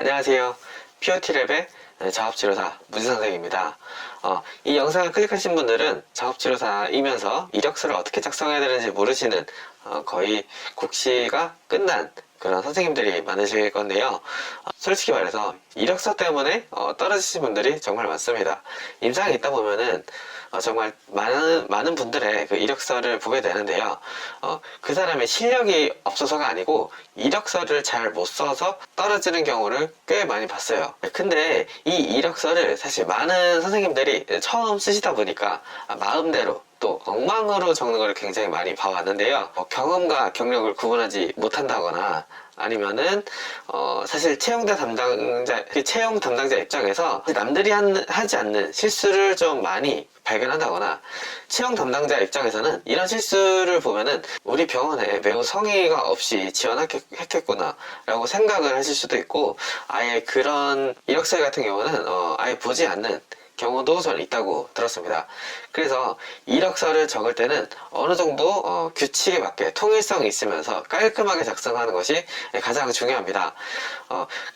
안녕하세요. POT랩의 작업치료사 문선생입니다. 이 영상을 클릭하신 분들은 작업치료사이면서 이력서를 어떻게 작성해야 되는지 모르시는 거의 국시가 끝난 그런 선생님들이 많으실 건데요. 솔직히 말해서 이력서 때문에 떨어지신 분들이 정말 많습니다. 임상에 있다 보면은 정말 많은 분들의 그 이력서를 보게 되는데요. 그 사람의 실력이 없어서가 아니고 이력서를 잘 못 써서 떨어지는 경우를 꽤 많이 봤어요. 근데 이 이력서를 사실 많은 선생님들이 처음 쓰시다 보니까 마음대로 또 엉망으로 적는 걸 굉장히 많이 봐왔는데요. 경험과 경력을 구분하지 못한다거나 아니면은 사실 채용 담당자 입장에서 남들이 하지 않는 실수를 좀 많이 발견한다거나 채용 담당자 입장에서는 이런 실수를 보면은 우리 병원에 매우 성의가 없이 지원했겠구나 라고 생각을 하실 수도 있고, 아예 그런 이력서 같은 경우는 아예 보지 않는 경우도 저는 있다고 들었습니다. 그래서 이력서를 적을 때는 어느 정도 규칙에 맞게 통일성이 있으면서 깔끔하게 작성하는 것이 가장 중요합니다.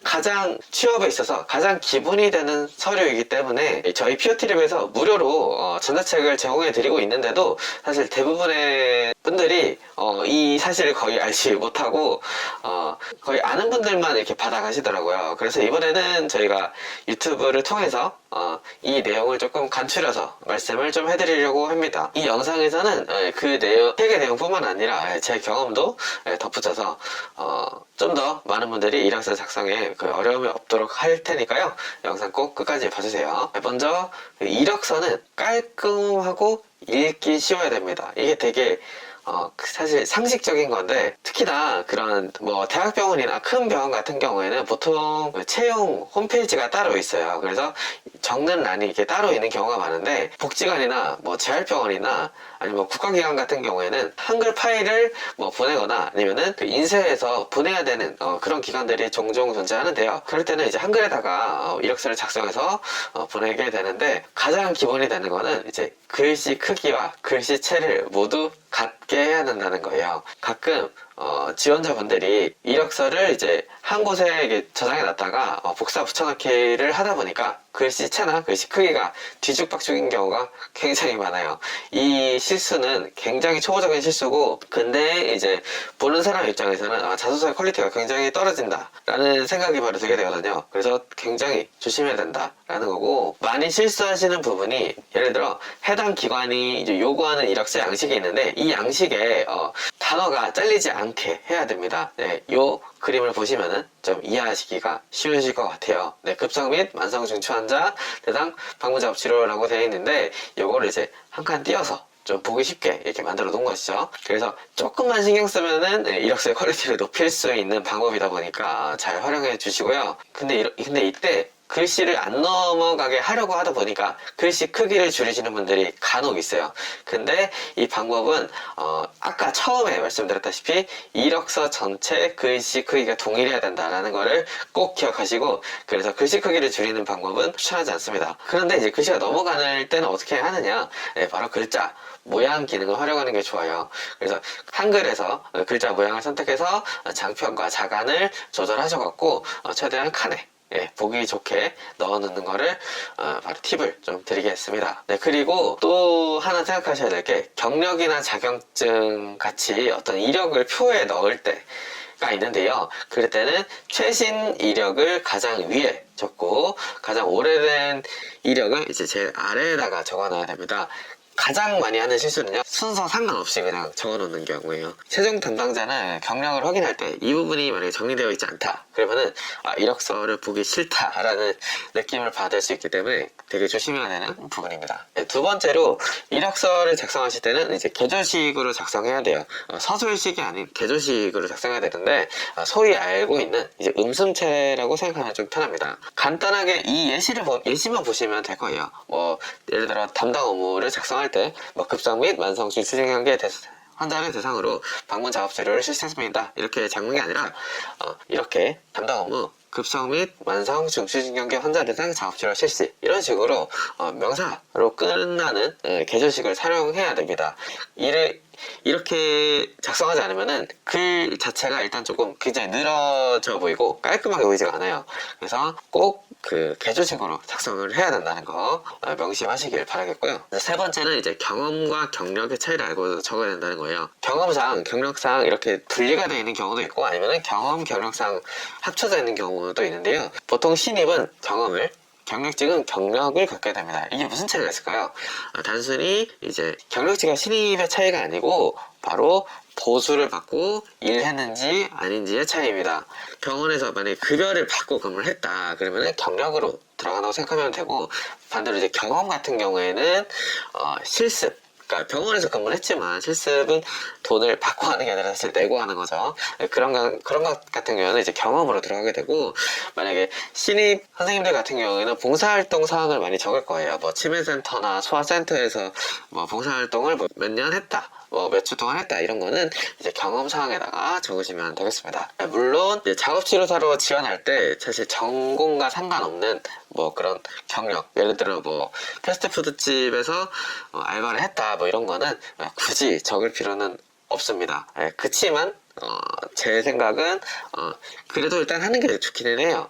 가장 취업에 있어서 가장 기본이 되는 서류이기 때문에 저희 POT랩에서 무료로 전자책을 제공해 드리고 있는데도 사실 대부분의 분들이 이 사실을 거의 알지 못하고 거의 아는 분들만 이렇게 받아가시더라고요. 그래서 이번에는 저희가 유튜브를 통해서 이 내용을 조금 간추려서 말씀을 좀 해드리려고 합니다. 이 영상에서는 그 책의 내용뿐만 아니라 제 경험도 덧붙여서 좀 더 많은 분들이 이력서 작성에 그 어려움이 없도록 할 테니까요. 영상 꼭 끝까지 봐주세요. 먼저 이력서는 깔끔하고 읽기 쉬워야 됩니다. 이게 되게 사실 상식적인 건데, 특히나 그런 대학병원이나 큰 병원 같은 경우에는 보통 채용 홈페이지가 따로 있어요. 그래서 적는 란이 이렇게 따로 있는 경우가 많은데, 복지관이나 재활병원이나 아니면 국가기관 같은 경우에는 한글 파일을 보내거나 아니면은 그 인쇄해서 보내야 되는 그런 기관들이 종종 존재하는데요. 그럴 때는 이제 한글에다가 이력서를 작성해서 보내게 되는데, 가장 기본이 되는 거는 이제 글씨 크기와 글씨체를 모두 같게 해야 된다는 거예요. 가끔 지원자분들이 이력서를 이제 한 곳에 저장해 놨다가 복사 붙여넣기를 하다 보니까 글씨체나 글씨 크기가 뒤죽박죽인 경우가 굉장히 많아요. 이 실수는 굉장히 초보적인 실수고, 근데 이제 보는 사람 입장에서는 자소서의 퀄리티가 굉장히 떨어진다 라는 생각이 바로 들게 되거든요. 그래서 굉장히 조심해야 된다 라는 거고, 많이 실수하시는 부분이 예를 들어 해당 기관이 이제 요구하는 이력서 양식이 있는데, 이 양식에 단어가 잘리지 않게 해야 됩니다. 네, 요 그림을 보시면은 좀 이해하시기가 쉬우실 것 같아요. 네, 급성 및 만성 중추 환자 대상 방문 작업 치료라고 되어 있는데, 요거를 이제 한 칸 띄어서 좀 보기 쉽게 이렇게 만들어 놓은 것이죠. 그래서 조금만 신경 쓰면은 이력서의 퀄리티를 높일 수 있는 방법이다 보니까 잘 활용해 주시고요. 근데 이때 글씨를 안 넘어가게 하려고 하다 보니까 글씨 크기를 줄이시는 분들이 간혹 있어요. 근데 이 방법은 아까 처음에 말씀드렸다시피 이력서 전체 글씨 크기가 동일해야 된다라는 거를 꼭 기억하시고, 그래서 글씨 크기를 줄이는 방법은 추천하지 않습니다. 그런데 이제 글씨가 넘어갈 때는 어떻게 하느냐, 바로 글자 모양 기능을 활용하는 게 좋아요. 그래서 한글에서 글자 모양을 선택해서 장편과 자간을 조절하셔갖고 최대한 칸에 보기 좋게 넣어 놓는 거를 바로 팁을 좀 드리겠습니다. 네, 그리고 또 하나 생각하셔야 될 게, 경력이나 자격증 같이 어떤 이력을 표에 넣을 때가 있는데요. 그럴 때는 최신 이력을 가장 위에 적고, 가장 오래된 이력을 이제 제일 아래에다가 적어 놔야 됩니다. 가장 많이 하는 실수는요, 순서 상관없이 그냥 적어놓는 경우예요. 최종 담당자는 경력을 확인할 때 이 부분이 만약에 정리되어 있지 않다 그러면은 이력서를 보기 싫다라는 느낌을 받을 수 있기 때문에 되게 조심해야 되는 부분입니다. 네, 두 번째로 이력서를 작성하실 때는 이제 개조식으로 작성해야 돼요. 서술식이 아닌 개조식으로 작성해야 되는데, 소위 알고 있는 이제 음슴체라고 생각하면 좀 편합니다. 간단하게 이 예시만 보시면 될 거예요. 예를 들어 담당 업무를 작성할 때 급성 및 만성 중추신경계 환자를 대상으로 방문 작업 치료를 실시했습니다. 이렇게 작는 게 아니라 이렇게 담당 업무 급성 및 만성 중추신경계 환자 대상 작업치료 실시, 이런 식으로 명사로 끝나는 개조식을 사용해야 됩니다. 이렇게 작성하지 않으면은 글 자체가 일단 조금 굉장히 늘어져 보이고 깔끔하게 보이지가 않아요. 그래서 꼭 그 개조식으로 작성을 해야 된다는 거 명심하시길 바라겠고요. 세 번째는 이제 경험과 경력의 차이를 알고 적어야 된다는 거예요. 경험상, 경력상 이렇게 분리가 되어 있는 경우도 있고 아니면은 경험, 경력상 합쳐져 있는 경우도 있는데요. 보통 신입은 경험을, 경력직은 경력을 갖게 됩니다. 이게 무슨 차이가 있을까요? 단순히 이제 경력직과 신입의 차이가 아니고 바로 보수를 받고 일했는지 아닌지의 차이입니다. 병원에서 만약에 급여를 받고 근무를 했다 그러면 경력으로 들어간다고 생각하면 되고, 반대로 이제 경험 같은 경우에는 실습, 그러니까 병원에서 근무를 했지만 실습은 돈을 받고 하는 게 아니라 사실 내고 하는 거죠. 그런 것 같은 경우는 이제 경험으로 들어가게 되고, 만약에 신입 선생님들 같은 경우에는 봉사활동 사항을 많이 적을 거예요. 뭐 치매센터나 소아센터에서 뭐 봉사활동을 뭐 몇 년 했다, 뭐 몇 주 동안 했다, 이런 거는 이제 경험 사항에다가 적으시면 되겠습니다. 물론 이제 작업치료사로 지원할 때 사실 전공과 상관없는 뭐 그런 경력, 예를 들어 뭐 패스트푸드집에서 알바를 했다 뭐 이런 거는 굳이 적을 필요는 없습니다. 그치만 제 생각은 그래도 일단 하는 게 좋기는 해요.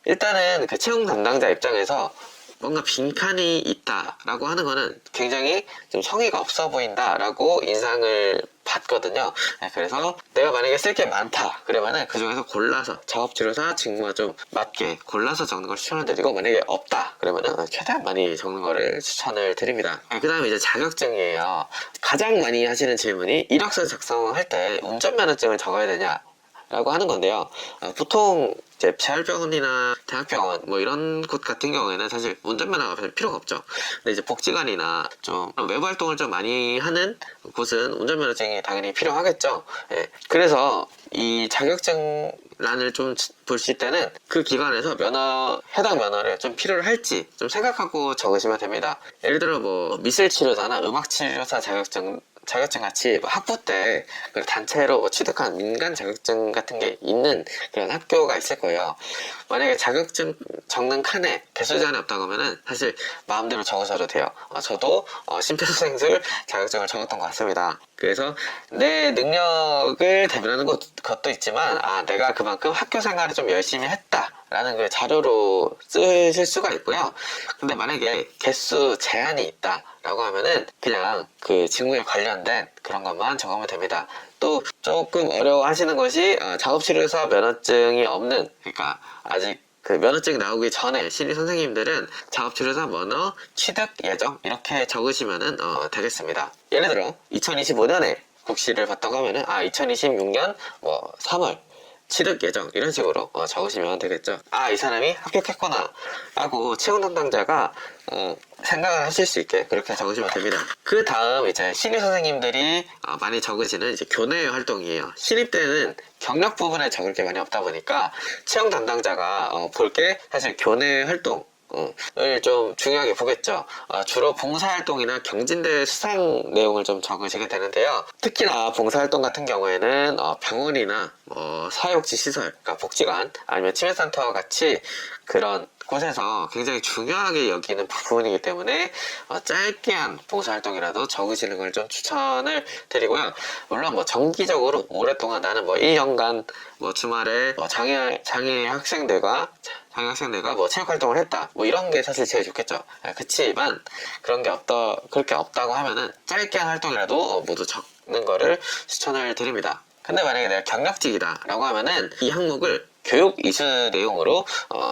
일단은 그 채용 담당자 입장에서 뭔가 빈칸이 있다라고 하는 거는 굉장히 좀 성의가 없어 보인다라고 인상을 받거든요. 그래서 내가 만약에 쓸 게 많다 그러면은 그 중에서 골라서 작업치료사 직무와 좀 맞게 골라서 적는 걸 추천을 드리고, 만약에 없다 그러면은 최대한 많이 적는 거를 추천을 드립니다. 그 다음에 이제 자격증이에요. 가장 많이 하시는 질문이 이력서 작성할 때 운전면허증을 적어야 되냐 라고 하는 건데요. 보통 이제 재활병원이나 대학병원 뭐 이런 곳 같은 경우에는 사실 운전면허가 별 필요가 없죠. 근데 이제 복지관이나 좀 외부 활동을 좀 많이 하는 곳은 운전면허증이 당연히 필요하겠죠. 그래서 이 자격증란을 좀 보실 때는 그 기관에서 해당 면허를 좀 필요로 할지 좀 생각하고 적으시면 됩니다. 예를 들어 뭐 미술치료사나 음악치료사 자격증 같이 뭐 학부 때 단체로 뭐 취득한 민간 자격증 같은 게 있는 그런 학교가 있을 거예요. 만약에 자격증 적는 칸에 개수 제한이 없다고 하면은 사실 마음대로 적으셔도 돼요. 저도 심폐소생술 자격증을 적었던 것 같습니다. 그래서 내 능력을 대변하는 것도 있지만 내가 그만큼 학교 생활을 좀 열심히 했다라는 걸 자료로 쓰실 수가 있고요. 근데 만약에 개수 제한이 있다라고 하면은 그냥 그 직무에 관련된 그런 것만 적으면 됩니다. 또 조금 어려워하시는 것이 작업치료사 면허증이 없는, 그러니까 아직 그 면허증이 나오기 전에 신입 선생님들은 작업치료사 면허 취득 예정 이렇게 적으시면 되겠습니다. 예를 들어 2025년에 국시를 봤다고 하면은 2026년 뭐 3월 취득 예정 이런 식으로 적으시면 되겠죠. 이 사람이 합격했구나 라고 채용 담당자가 생각을 하실 수 있게 그렇게 적으시면 됩니다. 그 다음 이제 신입 선생님들이 많이 적으시는 이제 교내 활동이에요. 신입 때는 경력 부분에 적을 게 많이 없다 보니까 채용 담당자가 볼 게 사실 교내 활동 을 좀 중요하게 보겠죠. 주로 봉사활동이나 경진대회 수상 내용을 좀 적으시게 되는데요. 특히나 봉사활동 같은 경우에는 병원이나 사회복지 시설, 그러니까 복지관 아니면 치매센터와 같이 그런 곳에서 굉장히 중요하게 여기는 부분이기 때문에 짧게 한 봉사활동이라도 적으시는 걸 좀 추천을 드리고요. 물론 뭐 정기적으로 오랫동안 나는 뭐 1년간 뭐 주말에 장애 학생들과 뭐 체육활동을 했다 뭐 이런 게 사실 제일 좋겠죠. 그치만 그렇게 없다고 하면은 짧게 한 활동이라도 모두 적는 거를 추천을 드립니다. 근데 만약에 내가 경력직이다 라고 하면은 이 항목을 교육 이수 내용으로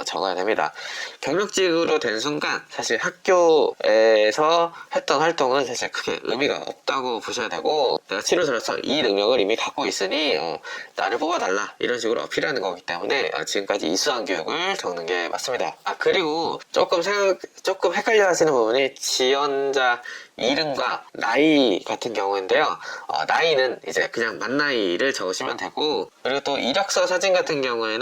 적어야 됩니다. 경력직으로 된 순간 사실 학교에서 했던 활동은 사실 크게 의미가 없다고 보셔야 되고, 내가 치료사로서 이 능력을 이미 갖고 있으니 나를 뽑아달라 이런 식으로 어필하는 거기 때문에 지금까지 이수한 교육을 적는 게 맞습니다. 그리고 조금 헷갈려 하시는 부분이 지원자 이름과 나이 같은 경우인데요. 나이는 이제 그냥 만 나이를 적으시면 되고, 그리고 또 이력서 사진 같은 경우에는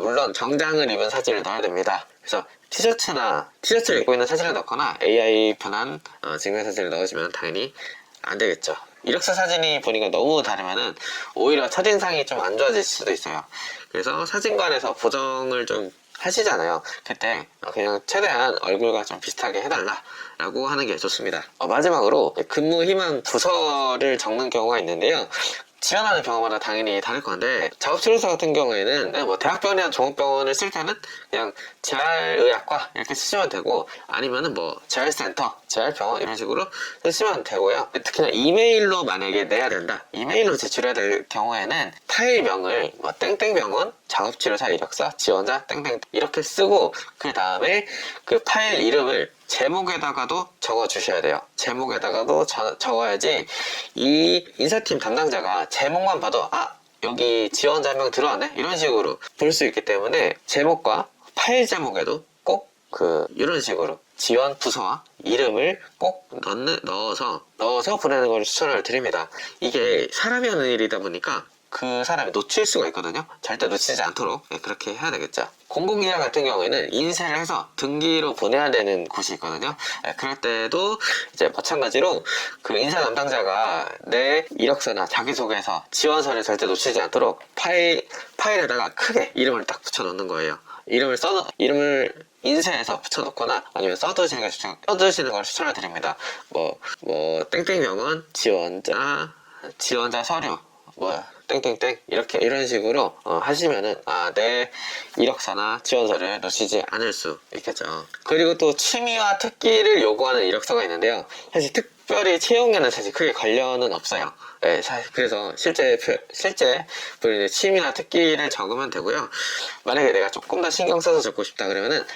물론 정장을 입은 사진을 넣어야 됩니다. 그래서 티셔츠를 입고 있는 사진을 넣거나 AI 변환 증명사진을 넣으시면 당연히 안 되겠죠. 이력서 사진이 보니까 너무 다르면은 오히려 첫인상이 좀 안 좋아질 수도 있어요. 그래서 사진관에서 보정을 좀 하시잖아요. 그때 그냥 최대한 얼굴과 좀 비슷하게 해달라 라고 하는 게 좋습니다. 마지막으로 근무 희망 부서를 적는 경우가 있는데요. 지원하는 병원마다 당연히 다를 건데, 작업치료사 같은 경우에는 뭐 대학병원이나 종합병원을 쓸 때는 그냥 재활의학과 이렇게 쓰시면 되고, 아니면은 뭐 재활센터, 재활병원 이런 식으로 쓰시면 되고요. 특히나 이메일로 만약에 내야 된다, 이메일로 제출해야 될 경우에는 파일명을 뭐 땡땡병원 작업치료사 이력서 지원자 땡땡 이렇게 쓰고, 그 다음에 그 파일 이름을 제목에다가도 적어 주셔야 돼요. 제목에다가도 적어야지 이 인사팀 담당자가 제목만 봐도 여기 지원자 한 명 들어왔네 이런 식으로 볼 수 있기 때문에, 제목과 파일 제목에도 꼭 이런 식으로 지원 부서와 이름을 꼭 넣어서 보내는 걸 추천을 드립니다. 이게 사람이 하는 일이다 보니까 그 사람이 놓칠 수가 있거든요. 절대 놓치지 않도록 그렇게 해야 되겠죠. 공공기관 같은 경우에는 인쇄를 해서 등기로 보내야 되는 곳이 있거든요. 그럴 때도 이제 마찬가지로 그 인사 담당자가 내 이력서나 자기소개서, 지원서를 절대 놓치지 않도록 파일에다가 크게 이름을 딱 붙여 넣는 거예요. 이름을 인쇄해서 붙여놓거나 아니면 써두시는 걸 추천을 드립니다. 뭐 땡땡병원 지원자 서류 땡땡땡 이런 식으로 하시면은 내 이력서나 지원서를 놓치지 않을 수 있겠죠. 그리고 또 취미와 특기를 요구하는 이력서가 있는데요. 사실 특별히 채용에는 사실 크게 관련은 없어요. 그래서 실제 본인의 취미나 특기를 적으면 되고요. 만약에 내가 조금 더 신경 써서 적고 싶다 그러면은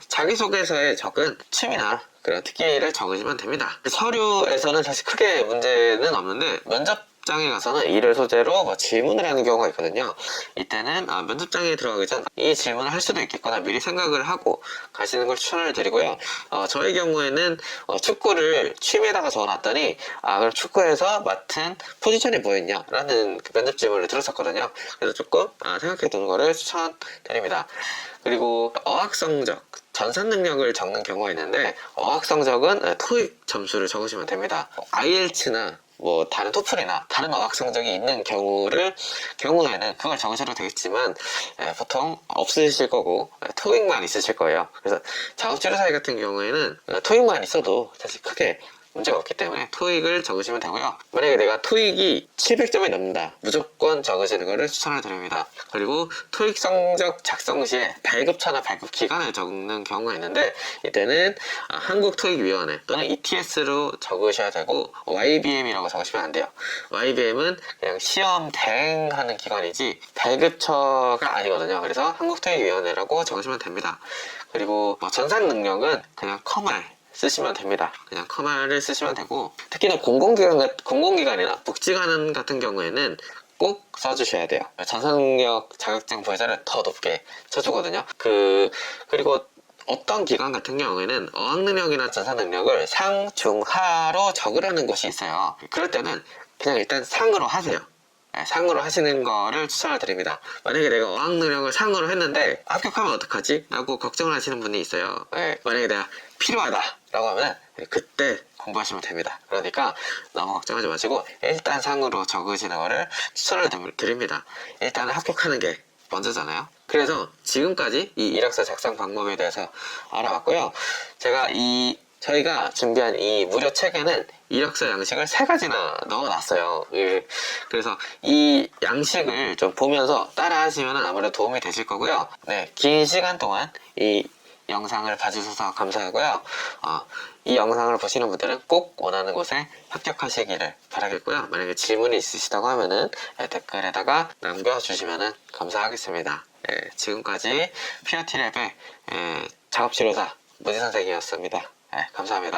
자기소개서에 적은 취미나 그런 특기를 적으시면 됩니다. 서류에서는 사실 크게 문제는 없는데, 면접장에 가서는 이를 소재로 질문을 하는 경우가 있거든요. 이때는 면접장에 들어가기 전 이 질문을 할 수도 있겠거나 미리 생각을 하고 가시는 걸 추천을 드리고요. 저의 경우에는 축구를 취미에다가 적어놨더니 그럼 축구에서 맡은 포지션이 뭐였냐 라는 면접 질문을 들었었거든요. 그래서 조금 생각해 두는 거를 추천드립니다. 그리고 어학 성적, 전산 능력을 적는 경우가 있는데, 어학 성적은 토익 점수를 적으시면 됩니다. IELTS나 뭐 다른 토플이나 다른 어학 성적이 있는 경우에는 그걸 적으셔도 되겠지만, 보통 없으실 거고 토익만 있으실 거예요. 그래서 작업치료사 같은 경우에는 토익만 있어도 사실 크게 문제가 없기 때문에 토익을 적으시면 되고요. 만약에 내가 토익이 700점이 넘는다, 무조건 적으시는 것을 추천을 드립니다. 그리고 토익 성적 작성 시에 발급처나 발급 기간을 적는 경우가 있는데, 이때는 한국토익위원회 또는 ETS로 적으셔야 되고, YBM이라고 적으시면 안 돼요. YBM은 그냥 시험 대행하는 기관이지 발급처가 아니거든요. 그래서 한국토익위원회라고 적으시면 됩니다. 그리고 전산 능력은 그냥 커말 쓰시면 됩니다. 그냥 커마를 쓰시면 되고, 특히나 공공기관이나 복지관 같은 경우에는 꼭 써주셔야 돼요. 전산능력 자격증 보유자를 더 높게 쳐주거든요. 그리고 어떤 기관 같은 경우에는 어학능력이나 전산능력을 상, 중, 하로 적으라는 곳이 있어요. 그럴 때는 그냥 일단 상으로 하세요. 상으로 하시는 거를 추천을 드립니다. 만약에 내가 어학능력을 상으로 했는데 합격하면 어떡하지? 라고 걱정을 하시는 분이 있어요. 만약에 내가 필요하다 라고 하면 그때 공부하시면 됩니다. 그러니까 너무 걱정하지 마시고 일단 상으로 적으시는 거를 추천을 드립니다. 일단은 합격하는 게 먼저잖아요. 그래서 지금까지 이 이력서 작성 방법에 대해서 알아봤고요. 저희가 준비한 이 무료 책에는 이력서 양식을 3가지나 넣어놨어요. 그래서 이 양식을 좀 보면서 따라 하시면 아무래도 도움이 되실 거고요. 긴 시간 동안 이 영상을 봐주셔서 감사하고요. 이 영상을 보시는 분들은 꼭 원하는 곳에 합격하시기를 바라겠고요. 만약에 질문이 있으시다고 하면은 댓글에다가 남겨주시면 감사하겠습니다. 지금까지 PRT랩의 작업치료사 문희선생이었습니다. 감사합니다.